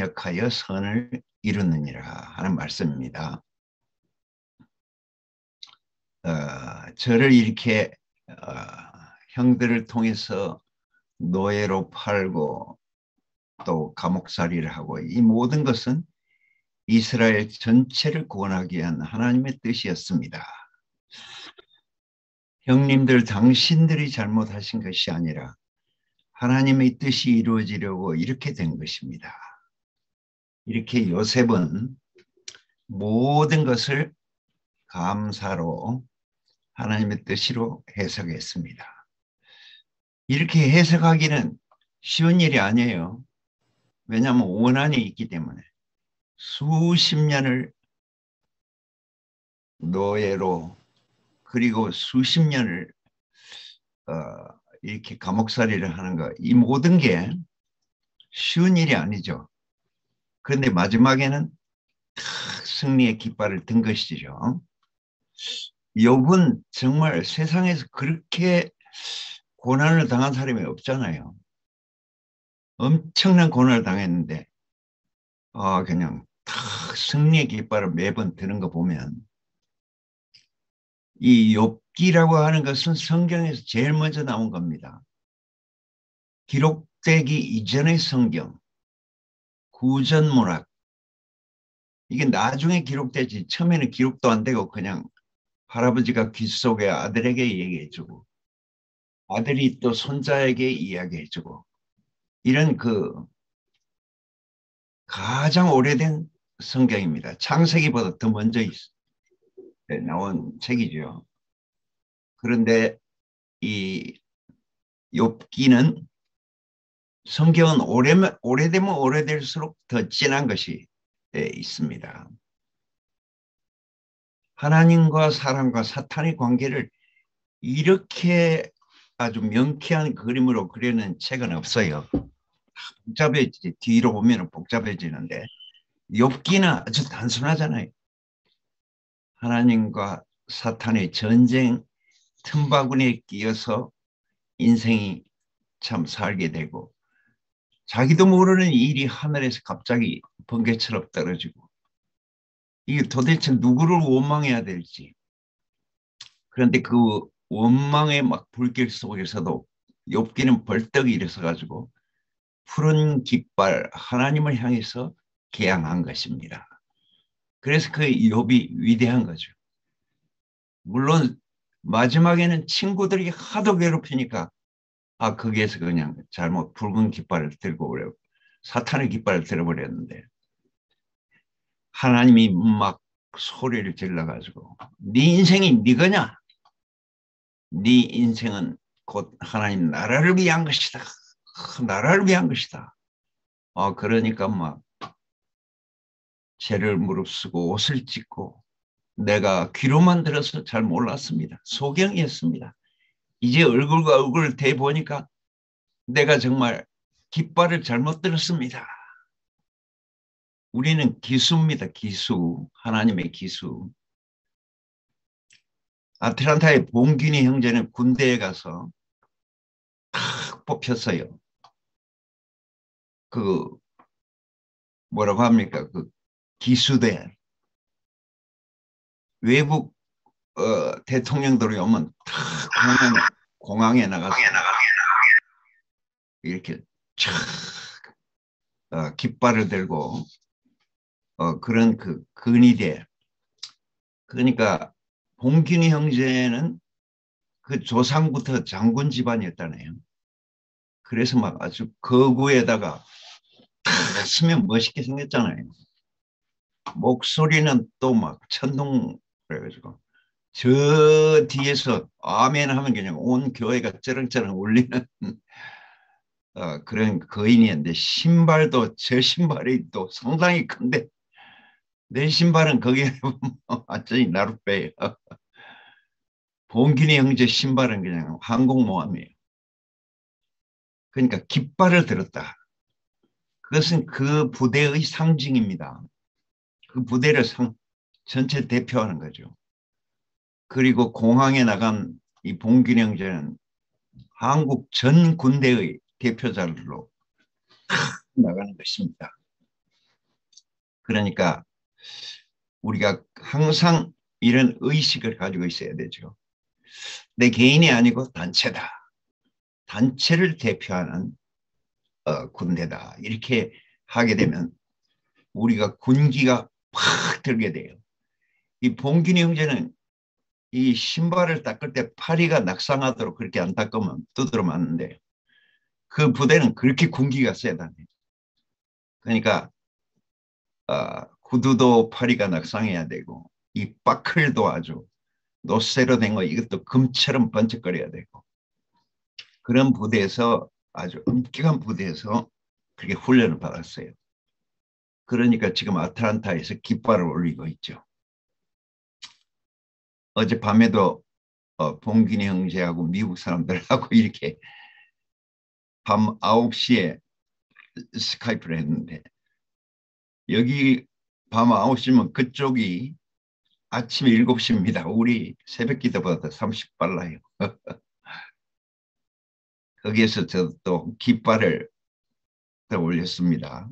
협력하여 선을 이루느니라 하는 말씀입니다. 저를 이렇게 형들을 통해서 노예로 팔고 또 감옥살이를 하고 이 모든 것은 이스라엘 전체를 구원하기 위한 하나님의 뜻이었습니다. 형님들 당신들이 잘못하신 것이 아니라 하나님의 뜻이 이루어지려고 이렇게 된 것입니다. 이렇게 요셉은 모든 것을 감사로 하나님의 뜻으로 해석했습니다. 이렇게 해석하기는 쉬운 일이 아니에요. 왜냐하면 원한이 있기 때문에. 수십 년을 노예로 그리고 수십 년을 이렇게 감옥살이를 하는 것, 이 모든 게 쉬운 일이 아니죠. 그런데 마지막에는 승리의 깃발을 든 것이죠. 욥은 정말 세상에서 그렇게 고난을 당한 사람이 없잖아요. 엄청난 고난을 당했는데 그냥 탁 승리의 깃발을 매번 드는 거 보면 이 욥기라고 하는 것은 성경에서 제일 먼저 나온 겁니다. 기록되기 이전의 성경, 구전문학, 이게 나중에 기록되지 처음에는 기록도 안 되고 그냥 할아버지가 귀 속에 아들에게 얘기해주고 아들이 또 손자에게 이야기해주고 이런 그 가장 오래된 성경입니다. 창세기보다 더 먼저 나온 책이죠. 그런데 이 욥기는 성경은 오래되면 오래될수록 더 진한 것이 있습니다. 하나님과 사람과 사탄의 관계를 이렇게 아주 명쾌한 그림으로 그리는 책은 없어요. 복잡해지지. 뒤로 보면 복잡해지는데 욥기는 아주 단순하잖아요. 하나님과 사탄의 전쟁 틈바구니에 끼어서 인생이 참 살게 되고 자기도 모르는 일이 하늘에서 갑자기 번개처럼 떨어지고 이게 도대체 누구를 원망해야 될지. 그런데 그 원망의 막 불길 속에서도 욥기는 벌떡 일어서 가지고 푸른 깃발 하나님을 향해서 개항한 것입니다. 그래서 그 욥이 위대한 거죠. 물론 마지막에는 친구들이 하도 괴롭히니까 거기에서 그냥 잘못 붉은 깃발을 들고 그래요. 사탄의 깃발을 들어버렸는데 하나님이 막 소리를 질러가지고 네 인생이 네 거냐? 네 인생은 곧 하나님 나라를 위한 것이다. 나라를 위한 것이다. 그러니까 막 죄를 무릅쓰고 옷을 찢고 내가 귀로만 들어서 잘 몰랐습니다. 소경이었습니다. 이제 얼굴과 얼굴을 대보니까 내가 정말 깃발을 잘못 들었습니다. 우리는 기수입니다. 기수. 하나님의 기수. 아틀란타의 봉균이 형제는 군대에 가서 탁 뽑혔어요. 그 뭐라고 합니까? 그 기수대. 외국 대통령들이 오면 탁 공항에 나가서 이렇게 촥 깃발을 들고 그런 그 근위대. 그러니까 봉균이 형제는 그 조상부터 장군 집안이었다네요. 그래서 막 아주 거구에다가 탁 쓰면 멋있게 생겼잖아요. 목소리는 또 막 천둥 그래가지고 저 뒤에서 아멘 하면 그냥 온 교회가 쩌렁쩌렁 울리는 그런 거인이었는데 신발도 제 신발이 또 상당히 큰데 내 신발은 거기에 완전히 나룻배예요. 봉균이 형제 신발은 그냥 항공모함이에요. 그러니까 깃발을 들었다. 그것은 그 부대의 상징입니다. 그 부대를 전체 대표하는 거죠. 그리고 공항에 나간 이 봉균이 형제는 한국 전 군대의 대표자로 나가는 것입니다. 그러니까 우리가 항상 이런 의식을 가지고 있어야 되죠. 내 개인이 아니고 단체다. 단체를 대표하는 군대다. 이렇게 하게 되면 우리가 군기가 팍 들게 돼요. 이 봉균이 형제는 이 신발을 닦을 때 파리가 낙상하도록 그렇게 안 닦으면 두드러 맞는데 그 부대는 그렇게 군기가 세다네. 그러니까 구두도 파리가 낙상해야 되고 이 바클도 아주 노쇠로 된 거 이것도 금처럼 번쩍거려야 되고 그런 부대에서 아주 엄격한 부대에서 그렇게 훈련을 받았어요. 그러니까 지금 아틀란타에서 깃발을 올리고 있죠. 어젯밤에도 봉균이 형제하고 미국 사람들하고 이렇게 밤 9시에 스카이프를 했는데 여기 밤 9시면 그쪽이 아침 7시입니다. 우리 새벽 기도보다 30 빨라요. 거기에서 저도 또 깃발을 또 올렸습니다.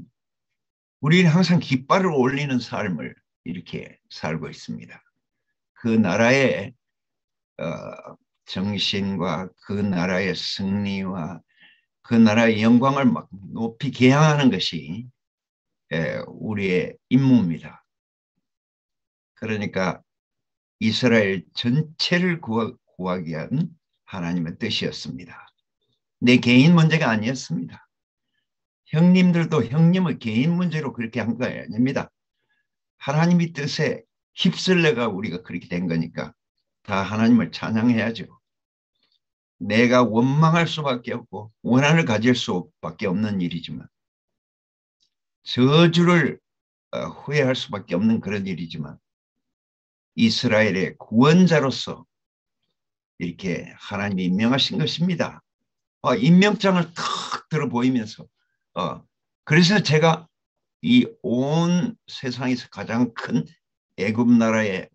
우리는 항상 깃발을 올리는 삶을 이렇게 살고 있습니다. 그 나라의 정신과 그 나라의 승리와 그 나라의 영광을 막 높이 계양하는 것이 우리의 임무입니다. 그러니까 이스라엘 전체를 구하기 위한 하나님의 뜻이었습니다. 내 개인 문제가 아니었습니다. 형님들도 형님의 개인 문제로 그렇게 한 거 아닙니다. 하나님의 뜻에 휩쓸려가 우리가 그렇게 된 거니까 다 하나님을 찬양해야죠. 내가 원망할 수밖에 없고 원한을 가질 수밖에 없는 일이지만 저주를 후회할 수밖에 없는 그런 일이지만 이스라엘의 구원자로서 이렇게 하나님이 임명하신 것입니다. 임명장을 탁 들어 보이면서 그래서 제가 이 온 세상에서 가장 큰 애굽 나라의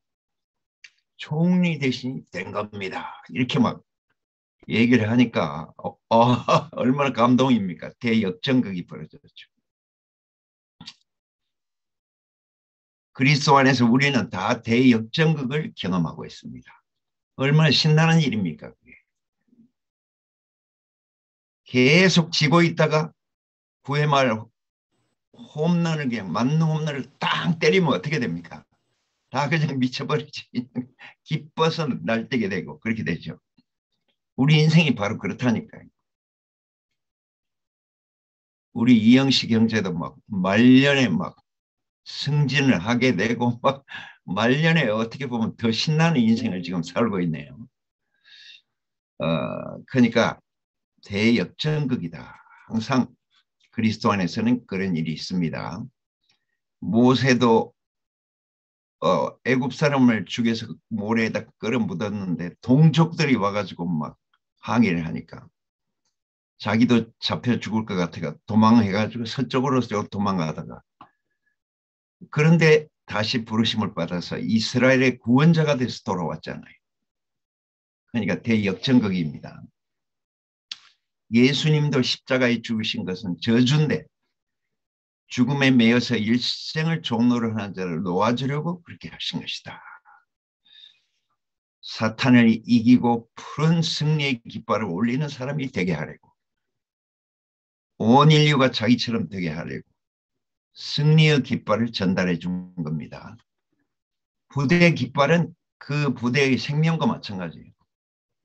총리 대신이 된 겁니다. 이렇게 막 얘기를 하니까 얼마나 감동입니까? 대역전극이 벌어졌죠. 그리스도 안에서 우리는 다 대역전극을 경험하고 있습니다. 얼마나 신나는 일입니까? 그게. 계속 지고 있다가 9회 말 홈런을 그냥 맞는 홈런을 딱 때리면 어떻게 됩니까? 다 그냥 미쳐버리지. 기뻐서 날뛰게 되고 그렇게 되죠. 우리 인생이 바로 그렇다니까요. 우리 이영식 형제도 막 말년에 막 승진을 하게 되고 막 말년에 어떻게 보면 더 신나는 인생을 지금 살고 있네요. 그러니까 대역전극이다. 항상 그리스도 안에서는 그런 일이 있습니다. 모세도 애굽 사람을 죽여서 모래에다 끌어 묻었는데 동족들이 와가지고 막 항의를 하니까 자기도 잡혀 죽을 것 같아가 도망해가지고 서쪽으로 도망가다가 그런데 다시 부르심을 받아서 이스라엘의 구원자가 돼서 돌아왔잖아요. 그러니까 대역전극입니다. 예수님도 십자가에 죽으신 것은 저주인데 죽음에 매여서 일생을 종로를 하는 자를 놓아주려고 그렇게 하신 것이다. 사탄을 이기고 푸른 승리의 깃발을 올리는 사람이 되게 하려고 온 인류가 자기처럼 되게 하려고 승리의 깃발을 전달해 준 겁니다. 부대의 깃발은 그 부대의 생명과 마찬가지예요.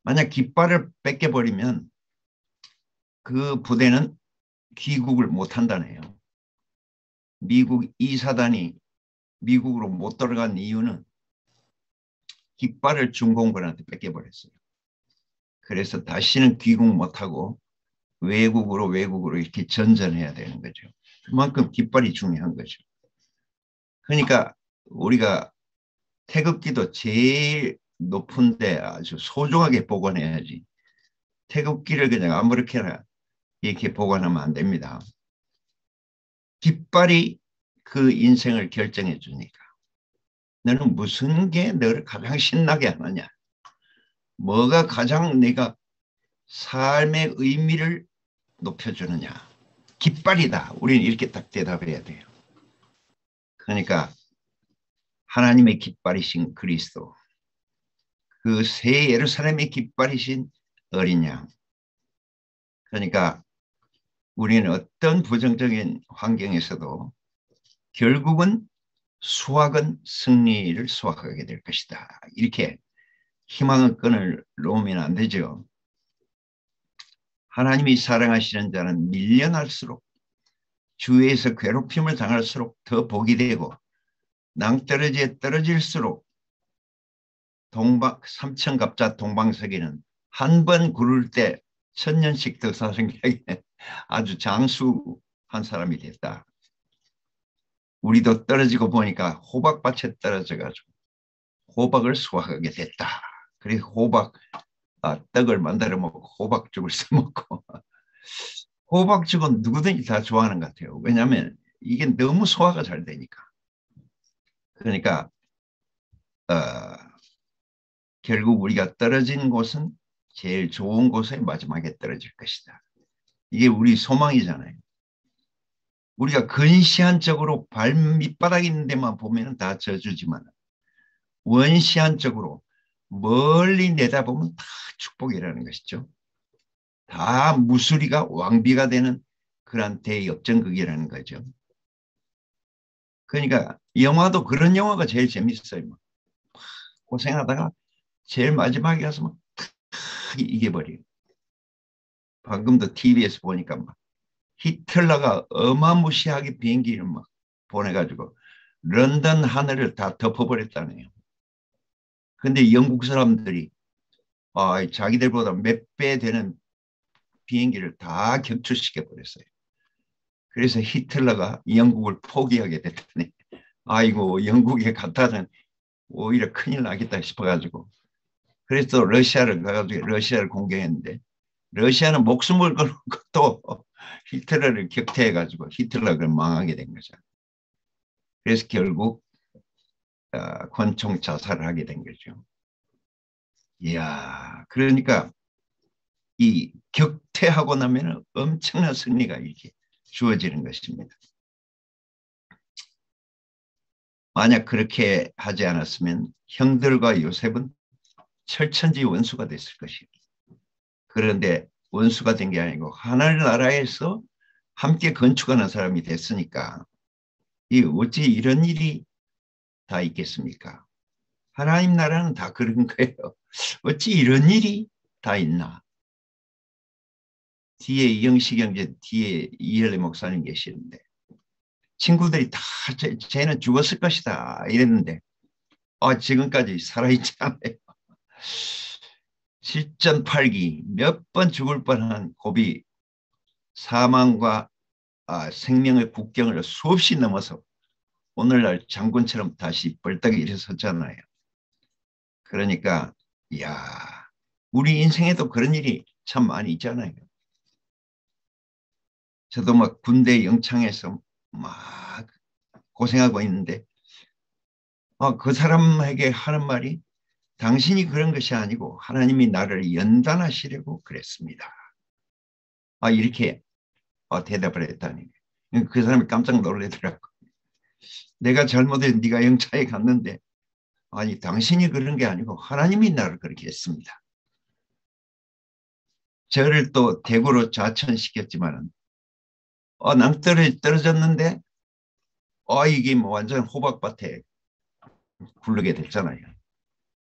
만약 깃발을 뺏겨버리면 그 부대는 귀국을 못한다네요. 미국 2사단이 미국으로 못 들어간 이유는 깃발을 중공군한테 뺏겨버렸어요. 그래서 다시는 귀국 못하고 외국으로 이렇게 전전해야 되는 거죠. 그만큼 깃발이 중요한 거죠. 그러니까 우리가 태극기도 제일 높은데 아주 소중하게 보관해야지. 태극기를 그냥 아무렇게나 이렇게 보관하면 안 됩니다. 깃발이 그 인생을 결정해 주니까. 너는 무슨 게 너를 가장 신나게 하느냐? 뭐가 가장 내가 삶의 의미를 높여주느냐? 깃발이다. 우리는 이렇게 딱 대답해야 돼요. 그러니까 하나님의 깃발이신 그리스도, 그 새 예루살렘의 깃발이신 어린 양. 그러니까 우리는 어떤 부정적인 환경에서도 결국은 수확은 승리를 수확하게 될 것이다. 이렇게 희망의 끈을 놓으면 안 되죠. 하나님이 사랑하시는 자는 밀려날수록, 주위에서 괴롭힘을 당할수록 더 복이 되고, 낭떠러지에 떨어질수록 삼천갑자 동방석에는 한 번 구를 때 천년씩 더 사는 게 아주 장수한 사람이 됐다. 우리도 떨어지고 보니까 호박밭에 떨어져가지고 호박을 수확하게 됐다. 그래서 떡을 만들어 먹고 호박죽을 써먹고 호박죽은 누구든지 다 좋아하는 것 같아요. 왜냐하면 이게 너무 소화가 잘 되니까. 그러니까 결국 우리가 떨어진 곳은 제일 좋은 곳에 마지막에 떨어질 것이다. 이게 우리 소망이잖아요. 우리가 근시안적으로 발 밑바닥 있는 데만 보면 다 저주지만 원시안적으로 멀리 내다보면 다 축복이라는 것이죠. 다 무수리가 왕비가 되는 그런 대역전극이라는 거죠. 그러니까 영화도 그런 영화가 제일 재밌어요. 고생하다가 제일 마지막에 가서 막 이겨버려요. 방금도 TV에서 보니까 막 히틀러가 어마무시하게 비행기를 막 보내가지고 런던 하늘을 다 덮어버렸다네요. 근데 영국 사람들이 자기들보다 몇 배 되는 비행기를 다 격추시켜 버렸어요. 그래서 히틀러가 영국을 포기하게 됐다네. 아이고, 영국에 갔다는 오히려 큰일 나겠다 싶어가지고. 그래서 러시아를 가가지고 러시아를 공격했는데, 러시아는 목숨을 걸고 또 히틀러를 격퇴해가지고 히틀러가 망하게 된 거죠. 그래서 결국 권총 자살을 하게 된 거죠. 이야, 그러니까 이 격퇴하고 나면 엄청난 승리가 이렇게 주어지는 것입니다. 만약 그렇게 하지 않았으면 형들과 요셉은 철천지 원수가 됐을 것입니다. 그런데 원수가 된 게 아니고 하나님 나라에서 함께 건축하는 사람이 됐으니까 이 어찌 이런 일이 다 있겠습니까? 하나님 나라는 다 그런 거예요. 어찌 이런 일이 다 있나? 뒤에 영시경제 뒤에 이엘레 목사님 계시는데 친구들이 다 쟤는 죽었을 것이다 이랬는데 지금까지 살아있지 않아요. 실전팔기 몇 번 죽을 뻔한 고비 사망과 생명의 국경을 수없이 넘어서 오늘날 장군처럼 다시 벌떡 일어섰잖아요. 그러니까 이야, 우리 인생에도 그런 일이 참 많이 있잖아요. 저도 막 군대 영창에서 막 고생하고 있는데 그 사람에게 하는 말이 당신이 그런 것이 아니고 하나님이 나를 연단하시려고 그랬습니다. 이렇게 대답을 했다니. 그 사람이 깜짝 놀라더라고. 내가 잘못해서 네가 영차에 갔는데 아니 당신이 그런 게 아니고 하나님이 나를 그렇게 했습니다. 저를 또 대구로 좌천시켰지만은 낭떠러지 떨어졌는데 이게 뭐 완전 호박밭에 굴르게 됐잖아요.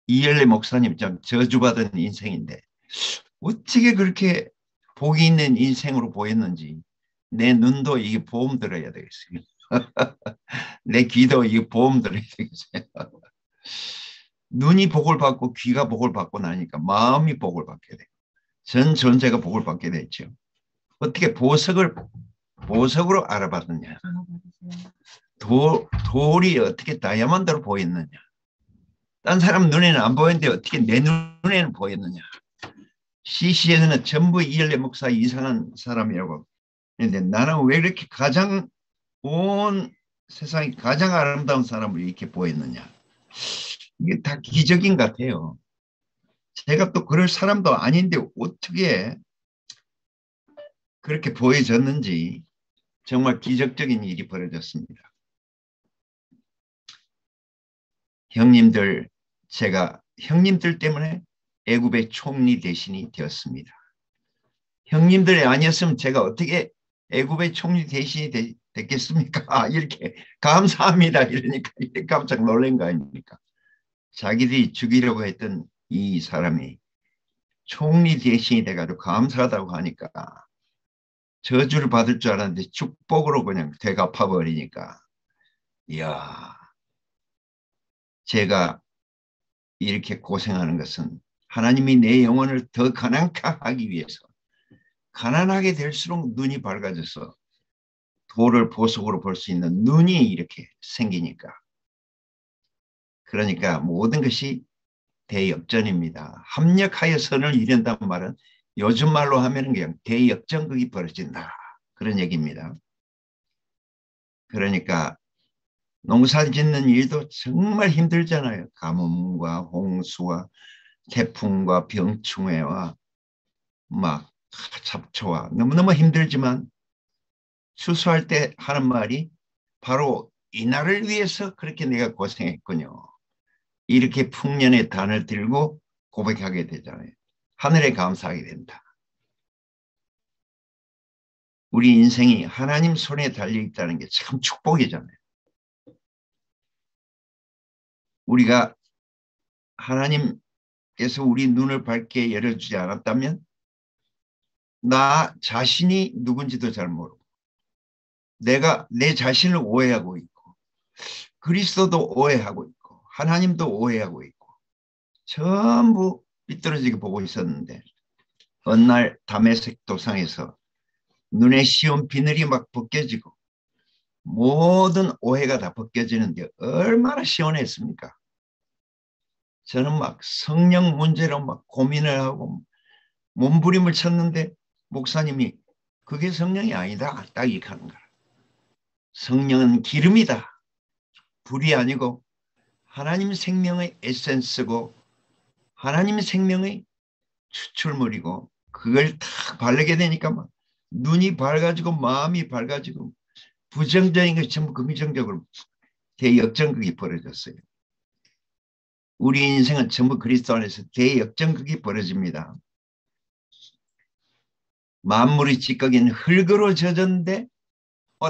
이열래 목사님 참 저주받은 인생인데 어떻게 그렇게 복이 있는 인생으로 보였는지 내 눈도 이게 보험 들어야 되겠어요. 내 귀도 이게 보험 들어야 되겠어요. 눈이 복을 받고 귀가 복을 받고 나니까 마음이 복을 받게 돼요. 전 존재가 복을 받게 됐죠. 어떻게 보석으로 알아봤느냐. 돌이 어떻게 다이아몬드로 보였느냐. 딴 사람 눈에는 안 보였는데 어떻게 내 눈에는 보였느냐. CC에서는 전부 이열래 목사 이상한 사람이라고. 그런데 나는 왜 이렇게 온 세상에 가장 아름다운 사람을 이렇게 보였느냐. 이게 다 기적인 것 같아요. 제가 또 그럴 사람도 아닌데 어떻게 그렇게 보여졌는지 정말 기적적인 일이 벌어졌습니다. 형님들, 제가 형님들 때문에 애굽의 총리 대신이 되었습니다. 형님들이 아니었으면 제가 어떻게 애굽의 총리 대신이 됐겠습니까? 이렇게 감사합니다. 이러니까 이렇게 깜짝 놀란 거 아닙니까? 자기들이 죽이려고 했던 이 사람이 총리 대신이 돼가지고 감사하다고 하니까 저주를 받을 줄 알았는데 축복으로 그냥 되갚아 버리니까, 이야, 제가 이렇게 고생하는 것은 하나님이 내 영혼을 더 가난케 하기 위해서, 가난하게 될수록 눈이 밝아져서 도를 보석으로 볼 수 있는 눈이 이렇게 생기니까, 그러니까 모든 것이 대역전입니다. 합력하여 선을 이룬다는 말은 요즘 말로 하면 그냥 대역전극이 벌어진다, 그런 얘기입니다. 그러니까 농사 짓는 일도 정말 힘들잖아요. 가뭄과 홍수와 태풍과 병충해와 막 잡초와 너무너무 힘들지만 추수할 때 하는 말이 바로 이날을 위해서 그렇게 내가 고생했군요. 이렇게 풍년의 단을 들고 고백하게 되잖아요. 하늘에 감사하게 된다. 우리 인생이 하나님 손에 달려있다는 게 참 축복이잖아요. 우리가 하나님께서 우리 눈을 밝게 열어주지 않았다면 나 자신이 누군지도 잘 모르고, 내가 내 자신을 오해하고 있고, 그리스도도 오해하고 있고, 하나님도 오해하고 있고, 전부 삐뚤어지게 보고 있었는데 어느 날 다메섹 도상에서 눈에 씌운 비늘이 막 벗겨지고 모든 오해가 다 벗겨지는데 얼마나 시원했습니까? 저는 막 성령 문제로 막 고민을 하고 몸부림을 쳤는데 목사님이 그게 성령이 아니다, 딱 이렇게 하는 거야. 성령은 기름이다, 불이 아니고 하나님 생명의 에센스고 하나님 생명의 추출물이고, 그걸 딱 바르게 되니까 막 눈이 밝아지고 마음이 밝아지고 부정적인 것이 전부 긍정적으로 대역전극이 벌어졌어요. 우리 인생은 전부 그리스도 안에서 대역전극이 벌어집니다. 만물의 찌꺼기는 흙으로 젖었는데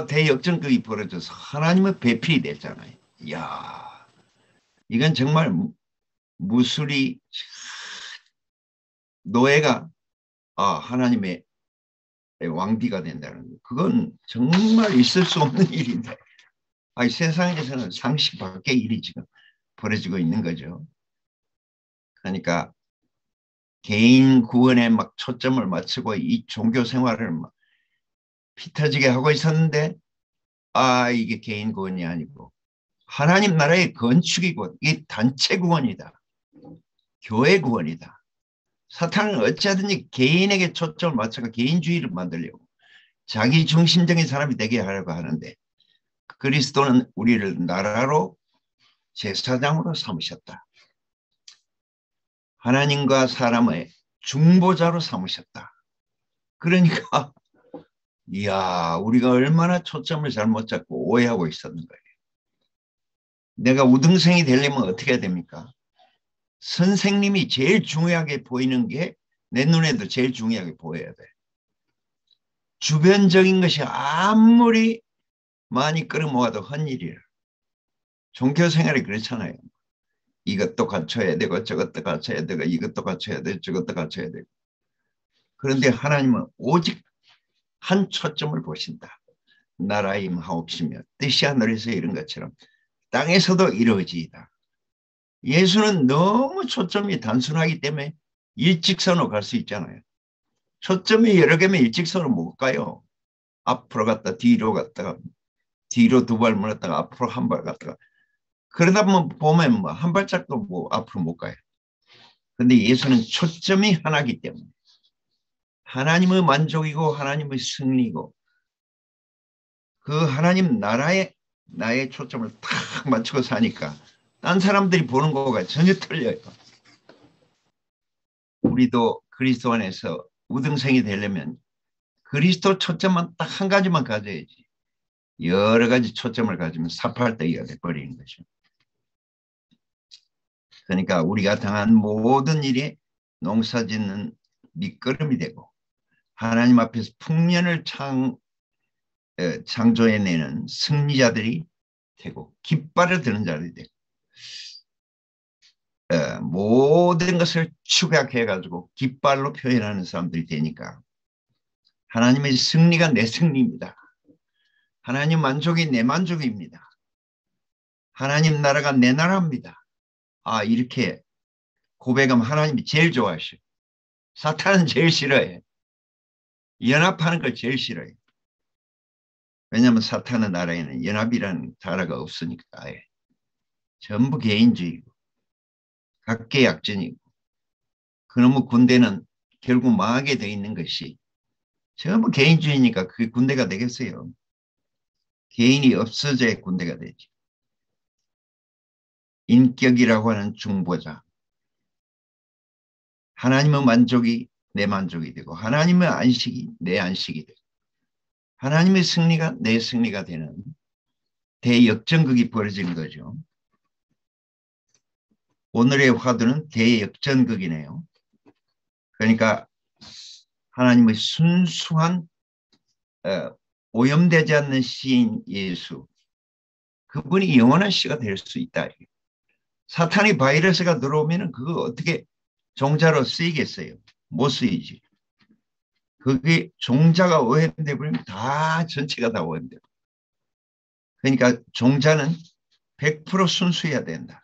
대역전극이 벌어져서 하나님의 배필이 됐잖아요. 이야, 이건 정말 무술이, 노예가 하나님의 왕비가 된다는 거, 그건 정말 있을 수 없는 일인데, 세상에서는 상식 밖의 일이 지금 벌어지고 있는 거죠. 그러니까 개인 구원에 막 초점을 맞추고 이 종교 생활을 막 피 터지게 하고 있었는데, 이게 개인 구원이 아니고 하나님 나라의 건축이고 이게 단체 구원이다, 교회 구원이다. 사탄은 어찌하든지 개인에게 초점을 맞춰서 개인주의를 만들려고, 자기 중심적인 사람이 되게 하려고 하는데, 그리스도는 우리를 나라로 제사장으로 삼으셨다. 하나님과 사람의 중보자로 삼으셨다. 그러니까 이야, 우리가 얼마나 초점을 잘못 잡고 오해하고 있었는 거예요. 내가 우등생이 되려면 어떻게 해야 됩니까? 선생님이 제일 중요하게 보이는 게 내 눈에도 제일 중요하게 보여야 돼. 주변적인 것이 아무리 많이 끌어모아도 헛일이야. 종교생활이 그렇잖아요. 이것도 갖춰야 되고 저것도 갖춰야 되고 이것도 갖춰야 되고 저것도 갖춰야 되고. 그런데 하나님은 오직 한 초점을 보신다. 나라의 임하옵시며 뜻이 하늘에서 이룬 것처럼 땅에서도 이루어지이다. 예수는 너무 초점이 단순하기 때문에 일직선으로 갈 수 있잖아요. 초점이 여러 개면 일직선으로 못 가요. 앞으로 갔다 뒤로 갔다가 뒤로 두 발 물었다가 앞으로 한 발 갔다가, 그러다 보면 뭐 한 발짝도 뭐 앞으로 못 가요. 근데 예수는 초점이 하나이기 때문에 하나님의 만족이고 하나님의 승리고 그 하나님 나라에 나의 초점을 탁 맞추고 사니까 딴 사람들이 보는 거가 전혀 틀려요. 우리도 그리스도 안에서 우등생이 되려면 그리스도 초점만 딱 한 가지만 가져야지, 여러 가지 초점을 가지면 사팔대기가 돼버리는 거죠. 그러니까 우리가 당한 모든 일이 농사짓는 밑거름이 되고 하나님 앞에서 풍년을 창조해내는 승리자들이 되고 깃발을 드는 자들이 되고 모든 것을 축약해가지고 깃발로 표현하는 사람들이 되니까 하나님의 승리가 내 승리입니다. 하나님 만족이 내 만족입니다. 하나님 나라가 내 나라입니다. 이렇게 고백하면 하나님이 제일 좋아하셔. 사탄은 제일 싫어해. 연합하는 걸 제일 싫어해. 왜냐하면 사탄의 나라에는 연합이라는 단어가 없으니까 아예. 전부 개인주의고 각계약전이고 그놈의 군대는 결국 망하게 돼 있는 것이 전부 개인주의니까 그게 군대가 되겠어요. 개인이 없어져야 군대가 되지. 인격이라고 하는 중보자. 하나님의 만족이 내 만족이 되고 하나님의 안식이 내 안식이 되고 하나님의 승리가 내 승리가 되는 대역전극이 벌어지는 거죠. 오늘의 화두는 대역전극이네요. 그러니까 하나님의 순수한 오염되지 않는 시인 예수, 그분이 영원한 시가 될 수 있다. 사탄이 바이러스가 들어오면 그거 어떻게 종자로 쓰이겠어요? 못 쓰이지. 그게 종자가 오염돼 버리면 다 전체가 다 오염돼. 그러니까 종자는 100% 순수해야 된다.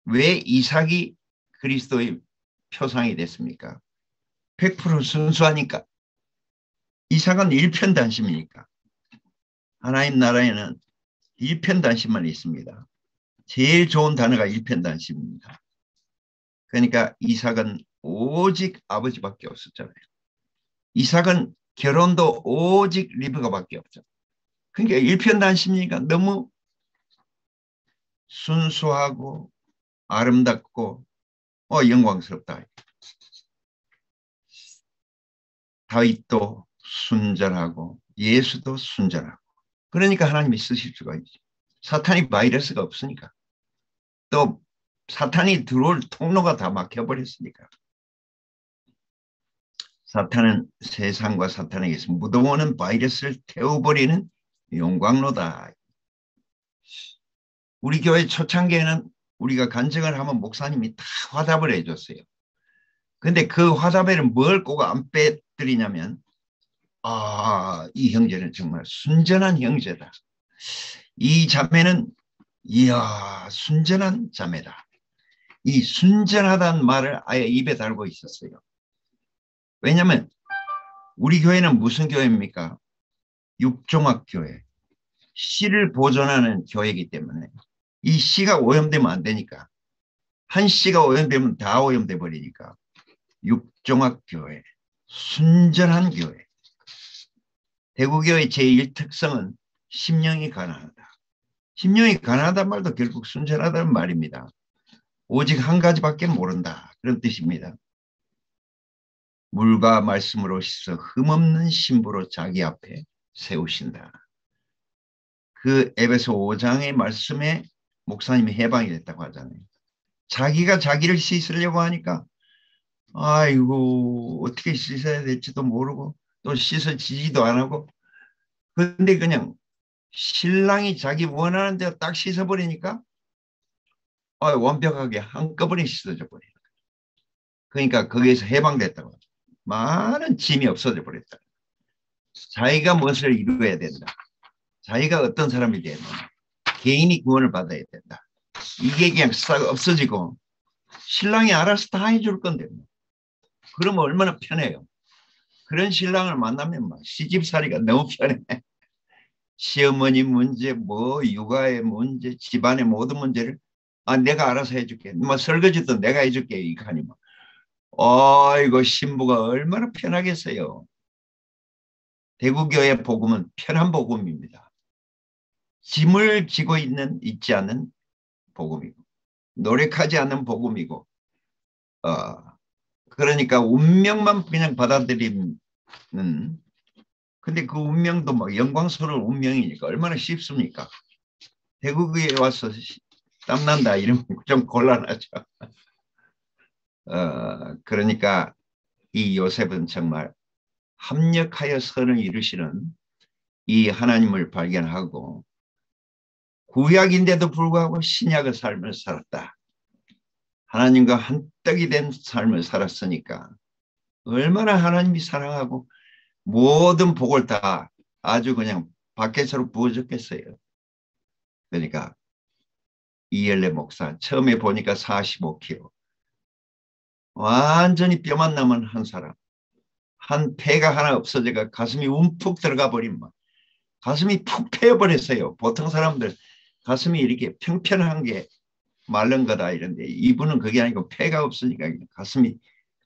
왜 이삭이 그리스도의 표상이 됐습니까? 100% 순수하니까. 이삭은 일편단심이니까. 하나님 나라에는 일편단심만 있습니다. 제일 좋은 단어가 일편단심입니다. 그러니까 이삭은 오직 아버지밖에 없었잖아요. 이삭은 결혼도 오직 리브가밖에 없죠. 그러니까 일편단심이니까 너무 순수하고 아름답고 영광스럽다. 다윗도 순전하고 예수도 순전하고 그러니까 하나님이 쓰실 수가 있죠. 사탄이 바이러스가 없으니까 또 사탄이 들어올 통로가 다 막혀버렸으니까 사탄은 세상과 사탄에게서 묻어오는 바이러스를 태워버리는 용광로다. 우리 교회 초창기에는 우리가 간증을 하면 목사님이 다 화답을 해줬어요. 근데 그 화답에는 뭘 꼭 안 빼드리냐면 이 형제는 정말 순전한 형제다. 이 자매는 이야 순전한 자매다. 이 순전하다는 말을 아예 입에 달고 있었어요. 왜냐하면 우리 교회는 무슨 교회입니까? 육종합교회. 씨를 보존하는 교회이기 때문에 이 씨가 오염되면 안 되니까 한 씨가 오염되면 다 오염돼 버리니까 육종합교회, 순전한 교회. 대구교회 제1특성은 심령이 가난하다. 심령이 가난하다는 말도 결국 순전하다는 말입니다. 오직 한 가지밖에 모른다. 그런 뜻입니다. 물과 말씀으로 씻어 흠없는 신부로 자기 앞에 세우신다. 그 에베소 5장의 말씀에 목사님이 해방이 됐다고 하잖아요. 자기가 자기를 씻으려고 하니까 아이고 어떻게 씻어야 될지도 모르고 또 씻어지지도 안 하고 근데 그냥 신랑이 자기 원하는 대로 딱 씻어버리니까 완벽하게 한꺼번에 씻어져 버려요. 그러니까 거기에서 해방됐다고. 많은 짐이 없어져 버렸다. 자기가 무엇을 이루어야 된다. 자기가 어떤 사람이 돼야 된다. 개인이 구원을 받아야 된다. 이게 그냥 싹 없어지고 신랑이 알아서 다 해줄 건데 그러면 얼마나 편해요. 그런 신랑을 만나면 막 시집살이가 너무 편해. 시어머니 문제, 육아의 문제, 집안의 모든 문제를 내가 알아서 해줄게. 설거지도 내가 해줄게. 이거 아니면 이거 신부가 얼마나 편하겠어요. 대구교회 복음은 편한 복음입니다. 짐을 지고 있지 않은 복음이고 노력하지 않는 복음이고 그러니까 운명만 그냥 받아들이는 근데 그 운명도 막 영광스러운 운명이니까 얼마나 쉽습니까? 대구교회에 와서 땀난다 이러면 좀 곤란하죠. 그러니까 이 요셉은 정말 합력하여 선을 이루시는 이 하나님을 발견하고 구약인데도 불구하고 신약의 삶을 살았다. 하나님과 한떡이 된 삶을 살았으니까 얼마나 하나님이 사랑하고 모든 복을 다 아주 그냥 밖에서로 부어줬겠어요. 그러니까 이엘레 목사 처음에 보니까 45kg 완전히 뼈만 남은 한 사람, 한 폐가 하나 없어져가 가슴이 움푹 들어가 버린 막 가슴이 푹 패여버렸어요. 보통 사람들 가슴이 이렇게 평평한 게 마른 거다 이런데 이분은 그게 아니고 폐가 없으니까 가슴이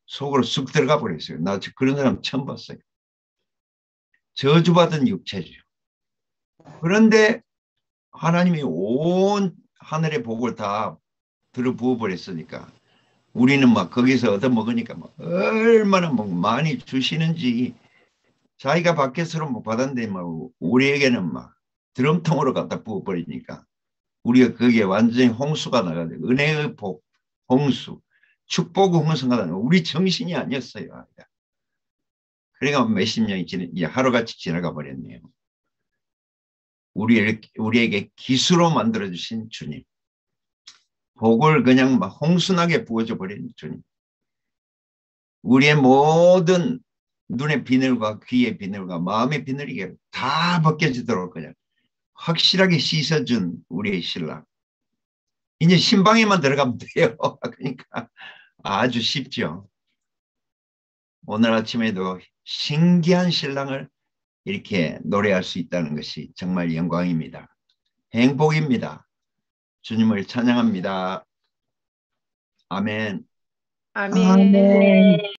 속으로 쑥 들어가 버렸어요. 나 그런 사람 처음 봤어요. 저주받은 육체죠. 그런데 하나님이 온 하늘의 복을 다 들어 부어 버렸으니까 우리는 막 거기서 얻어먹으니까 막 얼마나 막 많이 주시는지 자기가 밖에서는 못 받았는데 막 우리에게는 막 드럼통으로 갖다 부어버리니까 우리가 거기에 완전히 홍수가 나가지고 은혜의 복, 홍수, 축복의 홍수가 나가 우리 정신이 아니었어요. 그러니까 몇십 년이 이제 하루같이 지나가 버렸네요. 우리에게 기수로 만들어주신 주님. 복을 그냥 막 홍수나게 부어줘 버린 주님. 우리의 모든 눈의 비늘과 귀의 비늘과 마음의 비늘이 다 벗겨지도록 그냥 확실하게 씻어준 우리의 신랑. 이제 신방에만 들어가면 돼요. 그러니까 아주 쉽죠. 오늘 아침에도 신기한 신랑을 이렇게 노래할 수 있다는 것이 정말 영광입니다. 행복입니다. 주님을 찬양합니다. 아멘. 아멘.